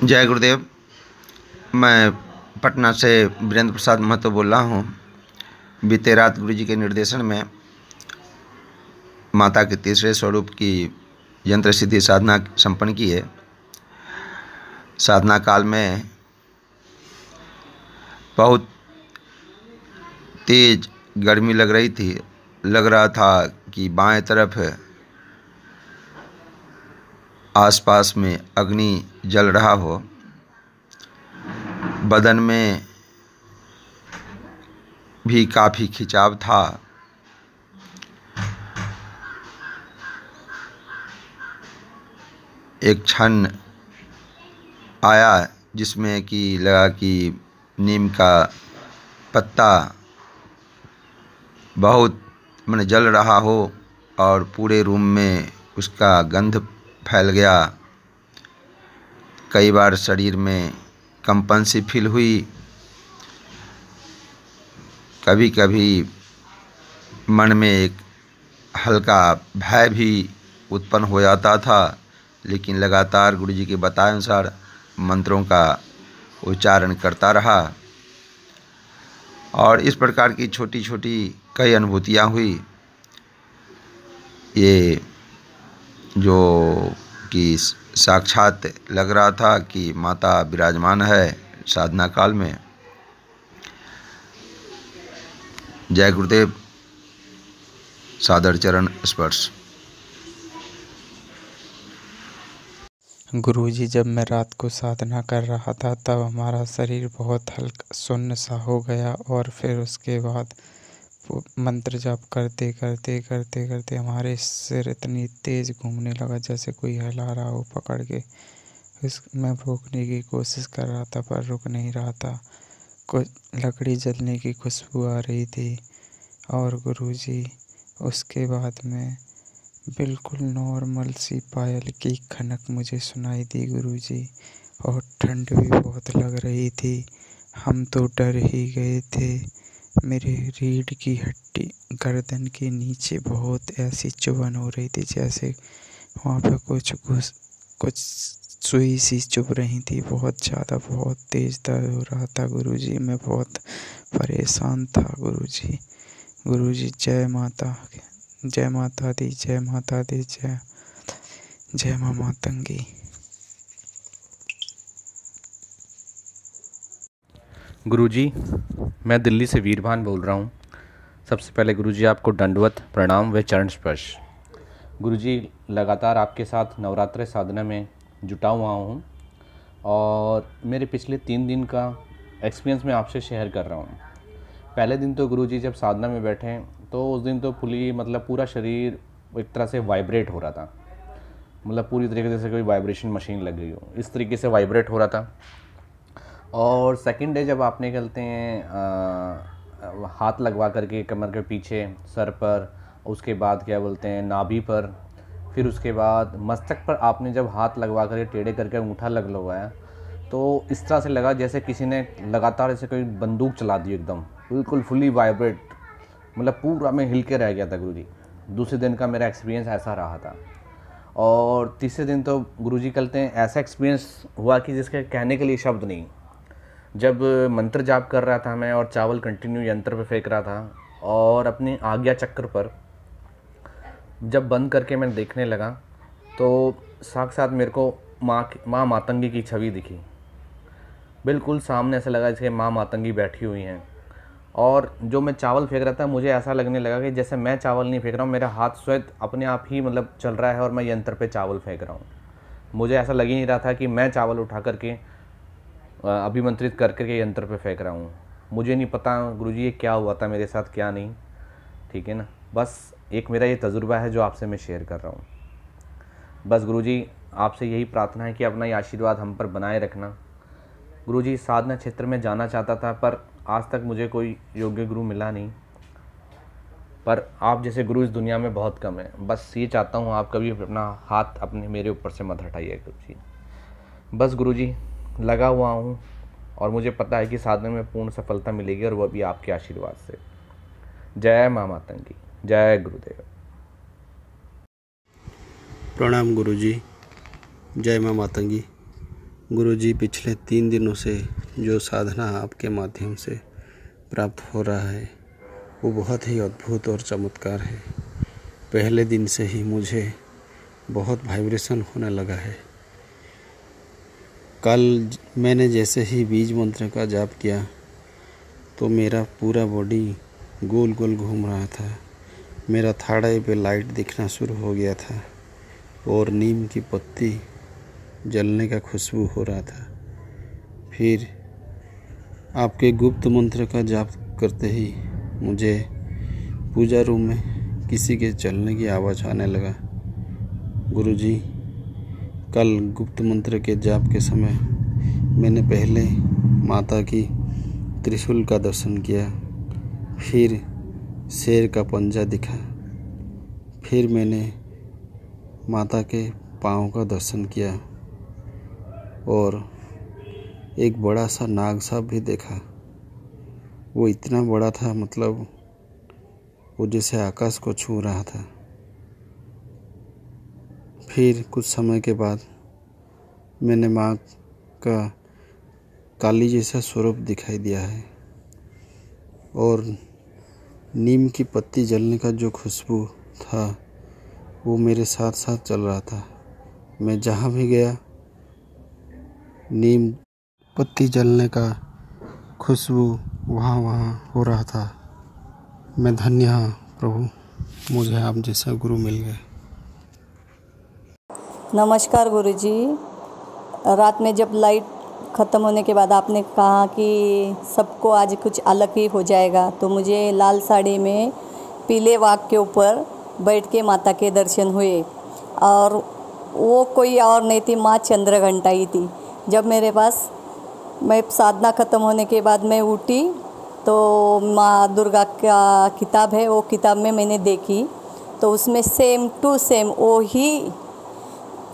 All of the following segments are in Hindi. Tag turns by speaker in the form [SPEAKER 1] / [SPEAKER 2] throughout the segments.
[SPEAKER 1] जय गुरुदेव। मैं पटना से वीरेंद्र प्रसाद महतो बोल रहा हूँ। बीते रात गुरु जी के निर्देशन में माता के तीसरे स्वरूप की यंत्र सिद्धि साधना संपन्न की है। साधना काल में बहुत तेज गर्मी लग रही थी। लग रहा था कि बाएं तरफ आसपास में अग्नि जल रहा हो। बदन में भी काफ़ी खिंचाव था। एक क्षण आया जिसमें कि लगा कि नीम का पत्ता बहुत जल रहा हो और पूरे रूम में उसका गंध फैल गया। कई बार शरीर में कंपन सी फील हुई। कभी कभी मन में एक हल्का भय भी उत्पन्न हो जाता था, लेकिन लगातार गुरु जी के बताए अनुसार मंत्रों का उच्चारण करता रहा और इस प्रकार की छोटी छोटी कई अनुभूतियाँ हुई। ये जो कि साक्षात लग रहा था कि माता विराजमान है साधना काल में। जय गुरुदेव। सादर चरण स्पर्श।
[SPEAKER 2] गुरुजी, जब मैं रात को साधना कर रहा था तब हमारा शरीर बहुत हल्का सुन्न सा हो गया और फिर उसके बाद मंत्र जाप करते करते करते करते हमारे सिर इतनी तेज घूमने लगा जैसे कोई हिला रहा हो पकड़ के। मैं भूखने की कोशिश कर रहा था पर रुक नहीं रहा था। कुछ लकड़ी जलने की खुशबू आ रही थी। और गुरुजी, उसके बाद में बिल्कुल नॉर्मल सी पायल की खनक मुझे सुनाई दी गुरुजी। और ठंड भी बहुत लग रही थी। हम तो डर ही गए थे। मेरे रीढ़ की हड्डी गर्दन के नीचे बहुत ऐसी चुभन हो रही थी जैसे वहाँ पे कुछ सुई सी चुभ रही थी। बहुत ज़्यादा बहुत तेज दर्द हो रहा था गुरुजी। मैं बहुत परेशान था गुरुजी। गुरुजी, जय माता दी, जय माता दी, जय माँ मातंगी।
[SPEAKER 3] गुरुजी, मैं दिल्ली से वीरभान बोल रहा हूँ। सबसे पहले गुरुजी आपको दंडवत प्रणाम व चरण स्पर्श। गुरुजी, लगातार आपके साथ नवरात्रि साधना में जुटा हुआ हूँ और मेरे पिछले 3 दिन का एक्सपीरियंस मैं आपसे शेयर कर रहा हूँ। पहले दिन तो गुरुजी जब साधना में बैठे तो उस दिन तो पूरा शरीर एक तरह से वाइब्रेट हो रहा था। पूरी तरीके से कोई वाइब्रेशन मशीन लग गई हो, इस तरीके से वाइब्रेट हो रहा था। और सेकंड डे जब आपने कहते हैं हाथ लगवा करके कमर के पीछे, सर पर, उसके बाद क्या बोलते हैं नाभि पर, फिर उसके बाद मस्तक पर आपने जब हाथ लगवा करके टेढ़े करके अंगूठा लगवाया तो इस तरह से लगा जैसे किसी ने लगातार ऐसे कोई बंदूक चला दी, एकदम बिल्कुल फुली वाइब्रेट, पूरा मैं हिल के रह गया था गुरुजी। दूसरे दिन का मेरा एक्सपीरियंस ऐसा रहा था। और तीसरे दिन तो गुरुजी कहते हैं ऐसा एक्सपीरियंस हुआ कि जिसके कहने के लिए शब्द नहीं। जब मंत्र जाप कर रहा था मैं और चावल कंटिन्यू यंत्र पे फेंक रहा था और अपने आज्ञा चक्र पर जब बंद करके मैं देखने लगा तो साक्षात मेरे को माँ मातंगी की छवि दिखी। बिल्कुल सामने ऐसा लगा जैसे माँ मातंगी बैठी हुई हैं। और जो मैं चावल फेंक रहा था मुझे ऐसा लगने लगा कि जैसे मैं चावल नहीं फेंक रहा हूँ, मेरा हाथ स्वयं अपने आप ही चल रहा है और मैं यंत्र पे चावल फेंक रहा हूँ। मुझे ऐसा लग ही नहीं रहा था कि मैं चावल उठा करके अभिमंत्रित करके यंत्र पे फेंक रहा हूँ। मुझे नहीं पता गुरुजी ये क्या हुआ था मेरे साथ, क्या नहीं, ठीक है ना। बस एक मेरा ये तजुर्बा है जो आपसे मैं शेयर कर रहा हूँ। बस गुरुजी, आपसे यही प्रार्थना है कि अपना ये आशीर्वाद हम पर बनाए रखना। गुरुजी, साधना क्षेत्र में जाना चाहता था पर आज तक मुझे कोई योग्य गुरु मिला नहीं। पर आप जैसे गुरु इस दुनिया में बहुत कम है। बस ये चाहता हूँ आप कभी अपना हाथ अपने मेरे ऊपर से मत हटाइए गुरुजी। बस गुरुजी, लगा हुआ हूँ और मुझे पता है कि साधना में पूर्ण सफलता मिलेगी और वह भी आपके आशीर्वाद से। जय माँ मातंगी, जय गुरुदेव।
[SPEAKER 4] प्रणाम गुरुजी। जय माँ मातंगी। गुरुजी, पिछले 3 दिनों से जो साधना आपके माध्यम से प्राप्त हो रहा है वो बहुत ही अद्भुत और चमत्कार है। पहले दिन से ही मुझे बहुत वाइब्रेशन होने लगा है। कल मैंने जैसे ही बीज मंत्र का जाप किया तो मेरा पूरा बॉडी गोल गोल घूम रहा था। मेरा थर्ड आई पे लाइट दिखना शुरू हो गया था और नीम की पत्ती जलने का खुशबू हो रहा था। फिर आपके गुप्त मंत्र का जाप करते ही मुझे पूजा रूम में किसी के चलने की आवाज़ आने लगा। गुरुजी, कल गुप्त मंत्र के जाप के समय मैंने पहले माता की त्रिशूल का दर्शन किया, फिर शेर का पंजा दिखा, फिर मैंने माता के पाँव का दर्शन किया और एक बड़ा सा नाग सांप भी देखा। वो इतना बड़ा था, मतलब वो जैसे आकाश को छू रहा था। फिर कुछ समय के बाद मैंने माँ का काली जैसा स्वरूप दिखाई दिया है और नीम की पत्ती जलने का जो खुशबू था वो मेरे साथ साथ चल रहा था। मैं जहाँ भी गया नीम पत्ती जलने का खुशबू वहाँ हो रहा था। मैं धन्य हाँ प्रभु, मुझे आप जैसा गुरु मिल गए।
[SPEAKER 5] नमस्कार गुरुजी। रात में जब लाइट ख़त्म होने के बाद आपने कहा कि सबको आज कुछ अलग ही हो जाएगा, तो मुझे लाल साड़ी में पीले वाग के ऊपर बैठ के माता के दर्शन हुए और वो कोई और नहीं थी, माँ चंद्रघंटा ही थी। जब मेरे पास मैं साधना ख़त्म होने के बाद मैं उठी तो माँ दुर्गा का किताब है, वो किताब में मैंने देखी तो उसमें सेम टू सेम वही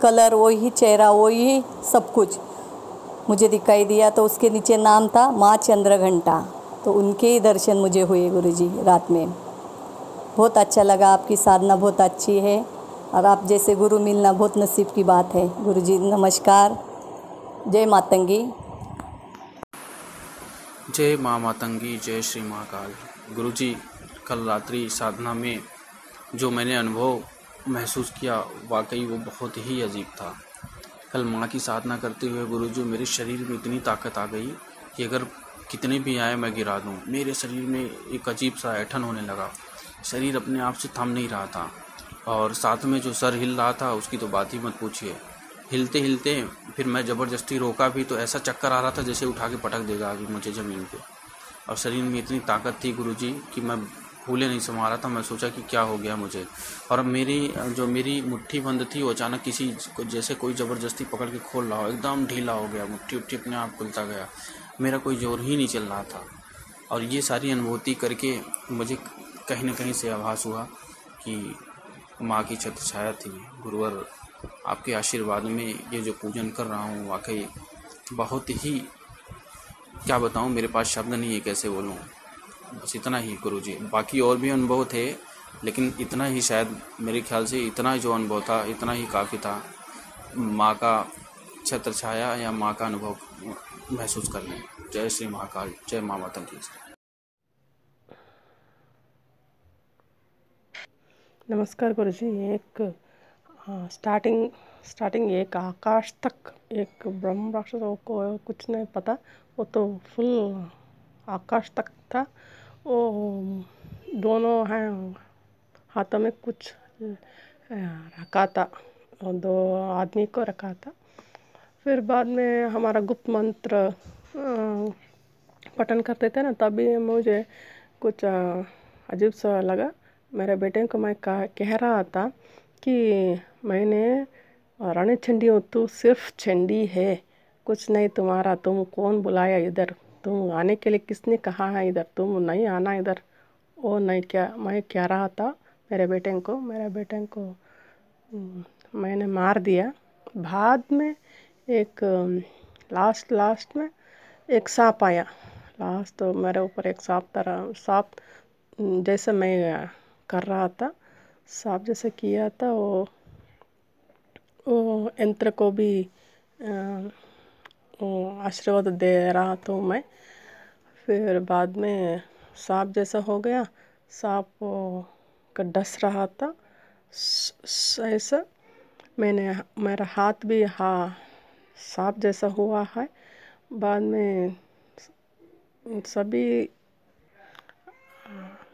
[SPEAKER 5] कलर, वही चेहरा, वही सब कुछ मुझे दिखाई दिया। तो उसके नीचे नाम था माँ चंद्रघंटा। तो उनके ही दर्शन मुझे हुए गुरुजी रात में। बहुत अच्छा लगा, आपकी साधना बहुत अच्छी है और आप जैसे गुरु मिलना बहुत नसीब की बात है। गुरुजी नमस्कार। जय मातंगी।
[SPEAKER 6] जय माँ मातंगी, जय श्री महाकाल। गुरुजी, कल रात्रि साधना में जो मैंने अनुभव महसूस किया वाकई वो बहुत ही अजीब था। कल माँ की साधना करते हुए गुरुजी मेरे शरीर में इतनी ताकत आ गई कि अगर कितने भी आए मैं गिरा दूँ। मेरे शरीर में एक अजीब सा ऐठन होने लगा, शरीर अपने आप से थम नहीं रहा था और साथ में जो सर हिल रहा था उसकी तो बात ही मत पूछिए। हिलते हिलते फिर मैं ज़बरदस्ती रोका भी तो ऐसा चक्कर आ रहा था जैसे उठा के पटक देगा अभी मुझे ज़मीन पे। और शरीर में इतनी ताकत थी गुरुजी कि मैं फूले नहीं समा रहा था। मैं सोचा कि क्या हो गया मुझे। और मेरी मुट्ठी बंद थी वो अचानक किसी जैसे कोई ज़बरदस्ती पकड़ के खोल रहा हो, एकदम ढीला हो गया, मुट्ठी उट्ठी अपने आप खुलता गया, मेरा कोई जोर ही नहीं चल रहा था। और ये सारी अनुभूति करके मुझे कहीं ना कहीं से आभास हुआ कि माँ की छत्र छाया थी। गुरुवर, आपके आशीर्वाद में ये जो पूजन कर रहा हूँ वाकई बहुत ही, क्या बताऊँ, मेरे पास शब्द नहीं है कैसे बोलूँ। बस इतना ही गुरुजी। बाकी और भी अनुभव थे लेकिन इतना ही, शायद मेरे ख्याल से इतना जो अनुभव था इतना ही काफ़ी था माँ का छत्र छाया या माँ का अनुभव महसूस करने। जय श्री महाकाल, जय माँ मातंगी।
[SPEAKER 7] नमस्कार गुरुजी। एक स्टार्टिंग एक आकाश तक एक ब्रह्म राक्षस को कुछ नहीं पता, वो तो फुल आकाश तक था। वो दोनों हाथों में कुछ रखा था, 2 आदमी को रखा था। फिर बाद में हमारा गुप्त मंत्र पठन करते थे ना, तभी मुझे कुछ अजीब सा लगा। मेरे बेटे को मैं कह रहा था कि मैंने रानी चंडी हूँ, तू सिर्फ चंडी है, कुछ नहीं तुम्हारा, तुम कौन बुलाया इधर, तुम आने के लिए किसने कहा है इधर, तुम नहीं आना इधर। वो नहीं, क्या मैं कह रहा था मेरे बेटे को मैंने मार दिया। बाद में एक लास्ट में एक सांप आया। लास्ट तो मेरे ऊपर एक सांप जैसे मैं कर रहा था, सांप जैसे किया था। वो वो यंत्र को भी वो आशीर्वाद दे रहा तो मैं फिर बाद में सांप जैसा हो गया। सांप का डस रहा था ऐसा। मेरा हाथ भी सांप जैसा हुआ है। बाद में सभी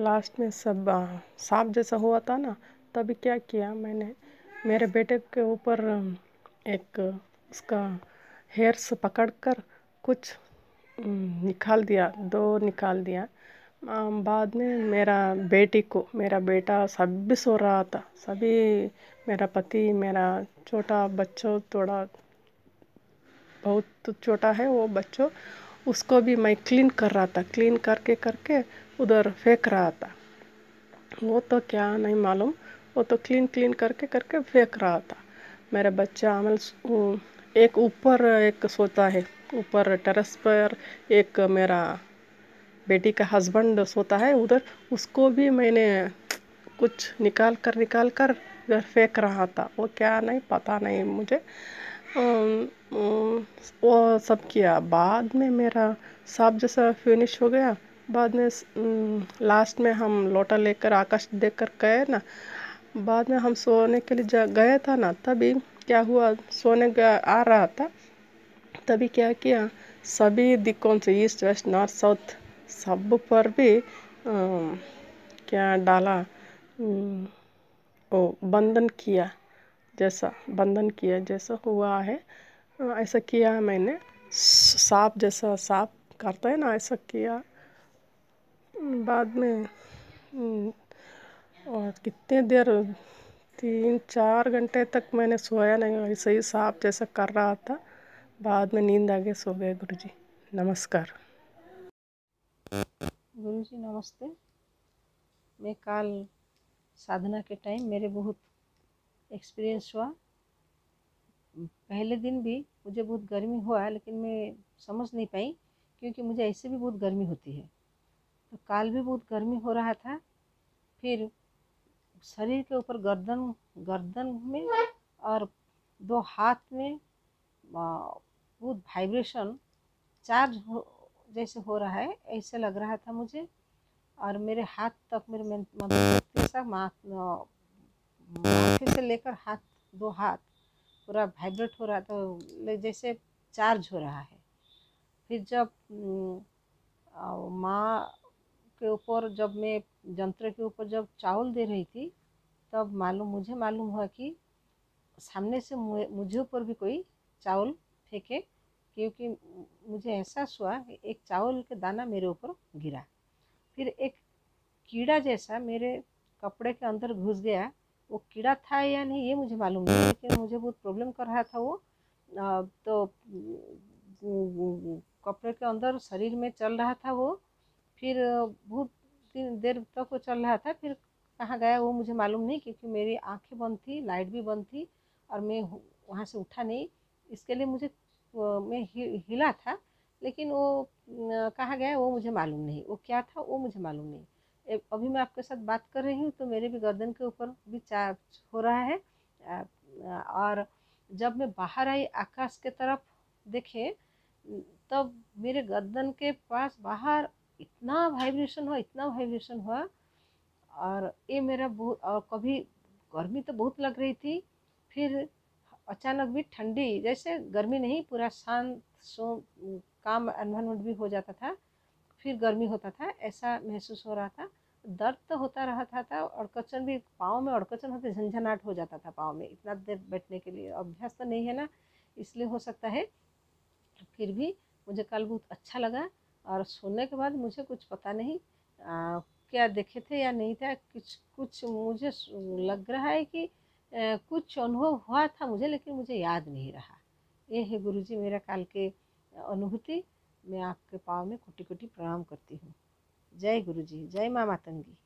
[SPEAKER 7] लास्ट में सब सांप जैसा हुआ था ना। तभी क्या किया मैंने, मेरे बेटे के ऊपर एक उसका हेयर्स पकड़कर कुछ निकाल दिया, 2 निकाल दिया। बाद में मेरा बेटा सभी सो रहा था। सभी मेरा पति, मेरा छोटा बच्चों, थोड़ा बहुत छोटा है वो बच्चों, उसको भी मैं क्लीन कर रहा था। क्लीन करके करके उधर फेंक रहा था। वो तो क्या नहीं मालूम, वो तो क्लीन क्लीन करके करके फेंक रहा था। मेरा बच्चा एक ऊपर एक सोता है, ऊपर टेरेस पर एक मेरा बेटी का हस्बैंड सोता है उधर। उसको भी मैंने कुछ निकाल कर इधर फेंक रहा था। वो क्या नहीं पता नहीं मुझे। वो सब किया। बाद में मेरा सांप जैसा फिनिश हो गया। बाद में लास्ट में हम लोटा लेकर आकाश देख कर गए ना। बाद में हम सोने के लिए गए था ना, तभी क्या हुआ, आ रहा था। तभी क्या किया, सभी दिक्कों से, ईस्ट वेस्ट नॉर्थ साउथ सब पर भी क्या डाला, वो बंधन किया जैसा हुआ है। ऐसा किया मैंने, सांप जैसा सांप करता है ना, ऐसा किया। बाद में और कितने देर, 3-4 घंटे तक मैंने सोया नहीं, ऐसे ही सांप जैसा कर रहा था। बाद में नींद आ गई, सो गए। गुरुजी नमस्कार।
[SPEAKER 8] गुरुजी नमस्ते। मैं कल साधना के टाइम मेरे बहुत एक्सपीरियंस हुआ। पहले दिन भी मुझे बहुत गर्मी हुआ, लेकिन मैं समझ नहीं पाई क्योंकि मुझे ऐसे भी बहुत गर्मी होती है। तो कल भी बहुत गर्मी हो रहा था। फिर शरीर के ऊपर गर्दन में और 2 हाथ में बहुत वाइब्रेशन, चार्ज जैसे हो रहा है, ऐसे लग रहा था मुझे। और मेरे हाथ तक, मेरे माथे से लेकर 2 हाथ पूरा वाइब्रेट हो रहा था, जैसे चार्ज हो रहा है। फिर जब माँ के ऊपर, जब मैं यंत्र के ऊपर जब चावल दे रही थी, तब मुझे मालूम हुआ कि सामने से मुझे ऊपर भी कोई चावल फेंके, क्योंकि मुझे एहसास हुआ कि एक चावल का दाना मेरे ऊपर गिरा। फिर एक कीड़ा जैसा मेरे कपड़े के अंदर घुस गया। वो कीड़ा था या नहीं ये मुझे मालूम नहीं, लेकिन मुझे बहुत प्रॉब्लम कर रहा था वो। तो कपड़े के अंदर शरीर में चल रहा था वो। फिर बहुत देर तक वो चल रहा था। फिर कहाँ गया वो मुझे मालूम नहीं, क्योंकि मेरी आंखें बंद थी, लाइट भी बंद थी, और मैं वहाँ से उठा नहीं। इसके लिए मैं हिला था, लेकिन वो कहाँ गया वो मुझे मालूम नहीं, वो क्या था वो मुझे मालूम नहीं। अभी मैं आपके साथ बात कर रही हूँ तो मेरे भी गर्दन के ऊपर भी चार्ज हो रहा है। और जब मैं बाहर आई आकाश के तरफ देखे, तब मेरे गर्दन के पास बाहर इतना वाइब्रेशन हुआ। और ये मेरा बहुत, और कभी गर्मी तो बहुत लग रही थी, फिर अचानक भी ठंडी, जैसे गर्मी नहीं, पूरा शांत काम एनवायरनमेंट भी हो जाता था, फिर गर्मी होता था, ऐसा महसूस हो रहा था। दर्द तो होता रहता था, अड़कचन भी, पाँव में अड़कचन होते, झंझनाट हो जाता था पाँव में, इतना देर बैठने के लिए अभ्यास तो नहीं है ना, इसलिए हो सकता है। फिर भी मुझे कल बहुत अच्छा लगा। और सोने के बाद मुझे कुछ पता नहीं क्या देखे थे या नहीं था, कुछ मुझे लग रहा है कि कुछ अनुभव हुआ था मुझे, लेकिन मुझे याद नहीं रहा। ये है गुरुजी मेरा काल के अनुभूति। मैं आपके पाँव में कोटि कोटि प्रणाम करती हूँ। जय गुरुजी, जय माँ मातंगी।